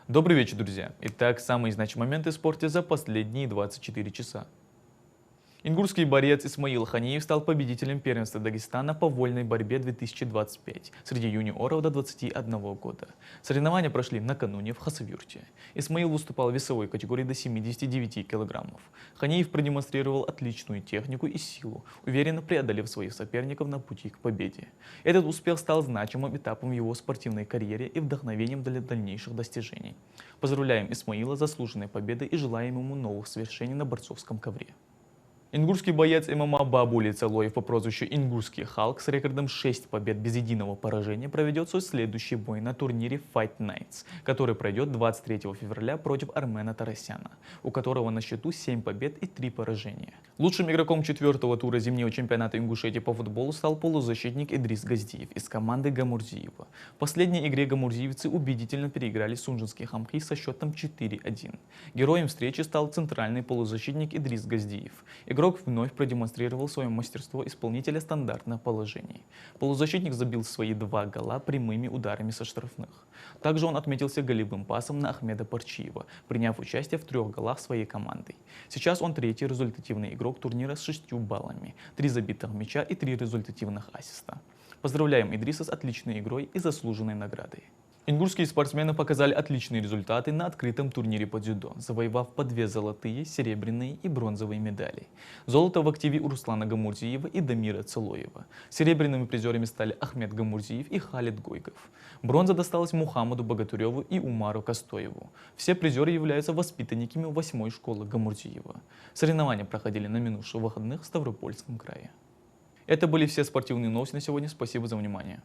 Добрый вечер, друзья! Итак, самые значимые моменты в спорте за последние 24 часа. Ингурский борец Исмаил Ханиев стал победителем первенства Дагестана по вольной борьбе 2025 среди юниоров до 21 года. Соревнования прошли накануне в Хасавюрте. Исмаил выступал в весовой категории до 79 килограммов. Ханиев продемонстрировал отличную технику и силу, уверенно преодолев своих соперников на пути к победе. Этот успех стал значимым этапом в его спортивной карьере и вдохновением для дальнейших достижений. Поздравляем Исмаила с заслуженной победой и желаем ему новых свершений на борцовском ковре. Ингурский боец ММА Бабули Цалоев по прозвищу Ингурский Халк с рекордом 6 побед без единого поражения проведет свой следующий бой на турнире Fight Nights, который пройдет 23 февраля против Армена Тарасяна, у которого на счету 7 побед и 3 поражения. Лучшим игроком четвертого тура зимнего чемпионата Ингушетии по футболу стал полузащитник Идрис Газдиев из команды Гамурзиева. В последней игре гамурзиевцы убедительно переиграли сунжинские хамки со счетом 4-1. Героем встречи стал центральный полузащитник Идрис Газдиев. Игрок вновь продемонстрировал свое мастерство исполнителя стандартных положений. Полузащитник забил свои 2 гола прямыми ударами со штрафных. Также он отметился голевым пасом на Ахмеда Парчиева, приняв участие в 3 голах своей командой. Сейчас он третий результативный игрок турнира с 6 баллами, 3 забитых мяча и 3 результативных ассиста. Поздравляем Идриса с отличной игрой и заслуженной наградой. Ингурские спортсмены показали отличные результаты на открытом турнире по дзюдо, завоевав по 2 золотые, серебряные и бронзовые медали. Золото в активе у Руслана Гамурзиева и Дамира Цалоева. Серебряными призерами стали Ахмед Гамурзиев и Халид Гойков. Бронза досталась Мухаммаду Богатыреву и Умару Костоеву. Все призеры являются воспитанниками 8-й школы Гамурзиева. Соревнования проходили на минувших выходных в Ставропольском крае. Это были все спортивные новости на сегодня. Спасибо за внимание.